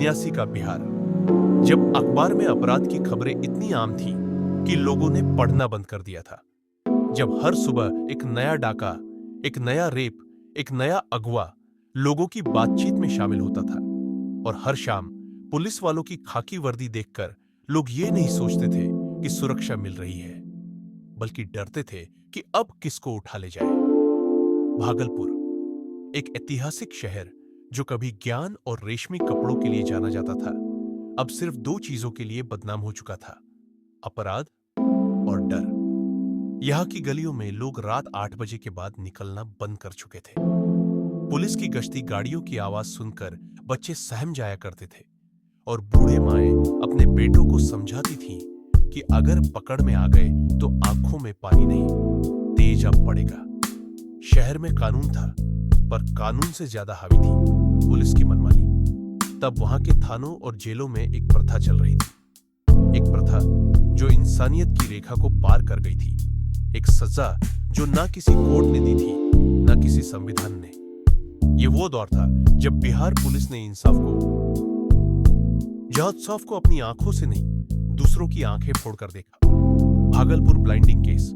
1979 का बिहार, जब अखबार में अपराध की खबरें इतनी आम थी कि लोगों ने पढ़ना बंद कर दिया था। जब हर सुबह एक नया डाका, एक नया रेप, एक नया अगवा लोगों की बातचीत में शामिल होता था, और हर शाम पुलिस वालों की खाकी वर्दी देखकर लोग ये नहीं सोचते थे कि सुरक्षा मिल रही है, बल्कि डरते थे कि अब किसको उठा ले जाए। भागलपुर, एक ऐतिहासिक शहर जो कभी ज्ञान और रेशमी कपड़ों के लिए जाना जाता था, अब सिर्फ दो चीजों के लिए बदनाम हो चुका था: अपराध और डर। यहाँ की गलियों में लोग रात 8 बजे के बाद निकलना बंद कर चुके थे। पुलिस की गश्ती गाड़ियों की आवाज सुनकर बच्चे सहम जाया करते थे, और बूढ़े माएं अपने बेटों को समझाती थीं कि अगर पकड़ में आ गए तो आंखों में पानी नहीं, तेज अब पड़ेगा। शहर में कानून था, पर कानून से ज्यादा हावी थी पुलिस की मनमानी। तब वहां के थानों और जेलों में एक प्रथा चल रही थी, एक प्रथा जो इंसानियत की रेखा को पार कर गई थी, एक सजा जो ना किसी कोर्ट ने दी थी, ना किसी संविधान ने। ये वो दौर था जब बिहार पुलिस ने इंसाफ को अपनी आंखों से नहीं, दूसरों की आंखें फोड़कर देखा। भागलपुर ब्लाइंडिंग केस,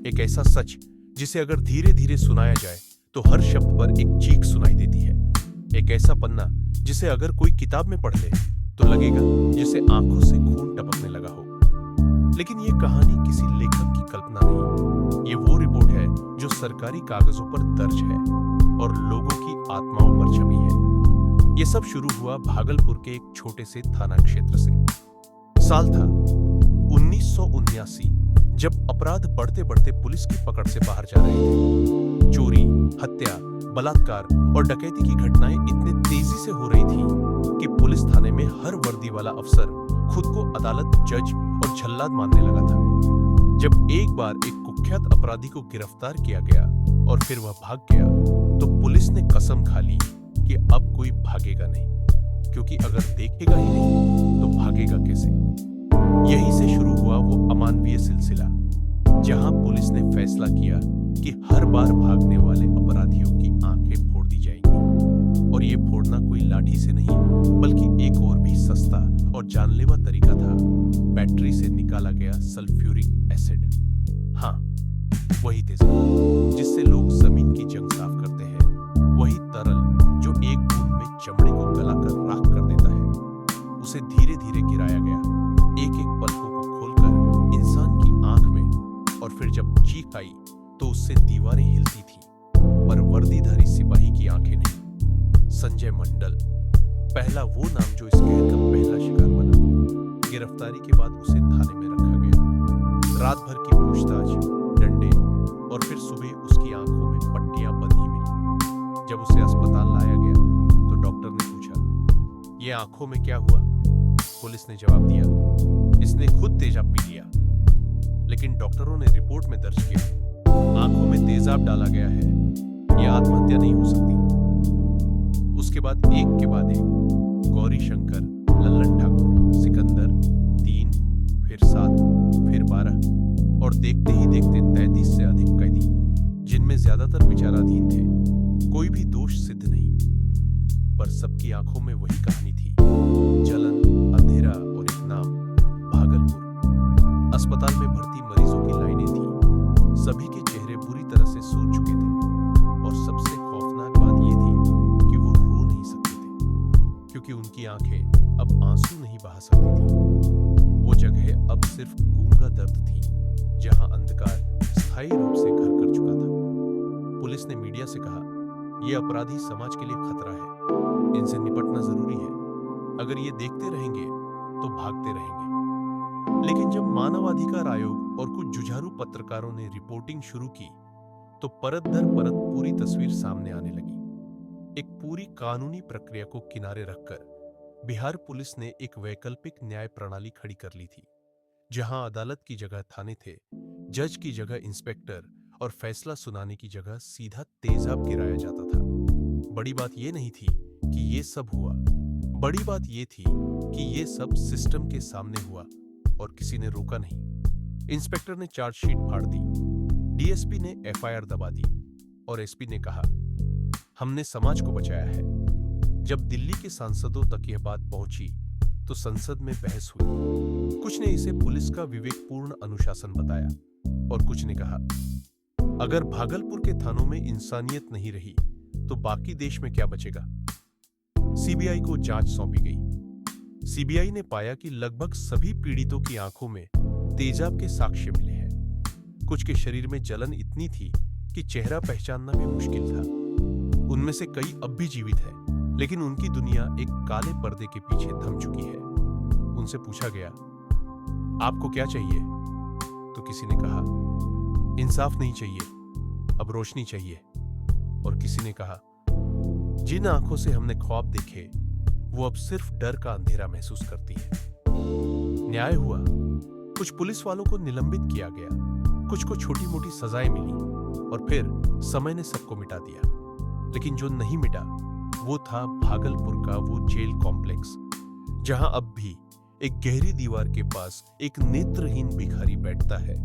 एक ऐसा सच जिसे अगर धीरे धीरे सुनाया जाए तो हर शब्द पर एक चीख सुनाई देती है। एक ऐसा पन्ना जिसे अगर कोई किताब में पढ़ ले तो लगेगा जैसे आंखों से खून टपकने लगा हो। लेकिन ये कहानी किसी लेखक की कल्पना नहीं, ये वो रिपोर्ट है जो सरकारी कागजों पर दर्ज है और लोगों की आत्माओं पर छपी है। ये सब शुरू हुआ भागलपुर के एक छोटे से थाना क्षेत्र से। साल था 1979, जब अपराध बढ़ते बढ़ते पुलिस की पकड़ से बाहर जा रहे थे। चोरी, हत्या, बलात्कार और डकैती की घटनाएं इतने तेजी से हो रही थी कि पुलिस थाने में हर वर्दी वाला अफसर खुद को अदालत, जज और जल्लाद मानने लगा था। जब एक बार एक कुख्यात अपराधी को गिरफ्तार किया गया और फिर वह भाग गया, तो पुलिस ने कसम खा ली कि अब कोई भागेगा नहीं, क्योंकि अगर देखेगा ही नहीं तो भागेगा कैसे। यहीं से शुरू हुआ वो अमानवीय सिलसिला, जहां पुलिस ने फैसला किया कि हर बार भागने वाले अपराधियों की आंखें फोड़ दी जाएंगी। और ये फोड़ना कोई लाठी से नहीं, बल्कि एक और भी सस्ता और जानलेवा तरीका था: बैटरी से निकाला गया सल्फ्यूरिक एसिड। हाँ, वही तेजाब जिससे लोग जमीन की जंग साफ करते हैं, वही तरल जो एक बूंद में चमड़े को गलाकर राख कर देता है। उसे धीरे धीरे गिराया गया, एक एक पलकों को खोलकर इंसान की आंख में, और फिर जब चीख आई तो उससे दीवारें हिलती थी, पर वर्दीधारी सिपाही की आंखें नहीं। संजय मंडल, पहला वो नाम जो इस कहर का पहला शिकार बना। गिरफ्तारी के बाद उसे थाने में रखा गया। रात भर की पूछताछ, डंडे, और फिर सुबह उसकी आंखों में पट्टियां बंधी मिली। जब उसे अस्पताल लाया गया तो डॉक्टर ने पूछा, ये आंखों में क्या हुआ? पुलिस ने जवाब दिया, इसने खुद तेजाब पी लिया। लेकिन डॉक्टरों ने रिपोर्ट में दर्ज किया, आंखों में तेजाब डाला गया है, यह आत्महत्या नहीं हो सकती। उसके बाद एक के बाद एक गौरी शंकर, लल्लन ठाकुर, सिकंदर, 3, फिर 7, फिर 12, और देखते ही देखते 33 से अधिक कैदी, जिनमें ज्यादातर विचाराधीन थे। कोई भी दोष सिद्ध नहीं, पर सबकी आंखों में वही कहानी थी: जलन, अंधेरा और एक नाम, भागलपुर। अस्पताल में भर्ती मरीजों की लाइनें थी, सभी के चेहरे बुरी तरह से सूज चुके थे, और सबसे खौफनाक बात यह थी कि वो रो नहीं सकते थे, क्योंकि उनकी आंखें अब आंसू नहीं बहा सकती थी। वो जगह अब सिर्फ गूंगा दर्द थी, जहां अंधकार स्थायी रूप से घर कर चुका था। पुलिस ने मीडिया से कहा, ये अपराधी समाज के लिए खतरा है, इनसे निपटना जरूरी है। अगर ये देखते रहेंगे तो भागते रहेंगे। लेकिन जब मानवाधिकार आयोग और कुछ जुझारू पत्रकारों ने रिपोर्टिंग शुरू की, तो परत दर परत पूरी तस्वीर सामने आने लगी। एक पूरी कानूनी प्रक्रिया को किनारे रखकर बिहार पुलिस ने एक वैकल्पिक न्याय प्रणाली खड़ी कर ली थी, जहां अदालत की जगह थाने थे, जज की जगह इंस्पेक्टर, और फैसला सुनाने की जगह सीधा तेजाब गिराया जाता था। बड़ी बात यह नहीं थी कि यह सब हुआ, बड़ी बात यह थी कि यह सब सिस्टम के सामने हुआ और किसी ने रोका नहीं। इंस्पेक्टर ने चार्जशीट फाड़ दी, डीएसपी ने एफआईआर दबा दी, और एसपी ने कहा, हमने समाज को बचाया है। जब दिल्ली के सांसदों तक यह बात पहुंची तो संसद में बहस हुई। कुछ ने इसे पुलिस का विवेकपूर्ण अनुशासन बताया और कुछ ने कहा अगर भागलपुर के थानों में इंसानियत नहीं रही तो बाकी देश में क्या बचेगा। सीबीआई को जांच सौंपी गई। सीबीआई ने पाया कि लगभग सभी पीड़ितों की आंखों में तेजाब के साक्ष्य मिले हैं। कुछ के शरीर में जलन इतनी थी कि चेहरा पहचानना भी मुश्किल था। उनमें से कई अब भी जीवित हैं, लेकिन उनकी दुनिया एक काले पर्दे के पीछे थम चुकी है। उनसे पूछा गया, आपको क्या चाहिए? तो किसी ने कहा, इंसाफ नहीं चाहिए, अब रोशनी चाहिए। और किसी ने कहा, जिन आंखों से हमने ख्वाब देखे वो अब सिर्फ डर का अंधेरा महसूस करती है। न्याय हुआ। कुछ पुलिस वालों को निलंबित किया गया, कुछ को छोटी मोटी सजाएं मिली और फिर समय ने सबको मिटा दिया। लेकिन जो नहीं मिटा वो था भागलपुर का वो जेल कॉम्प्लेक्स, जहां अब भी एक गहरी दीवार के पास एक नेत्रहीन भिखारी बैठता है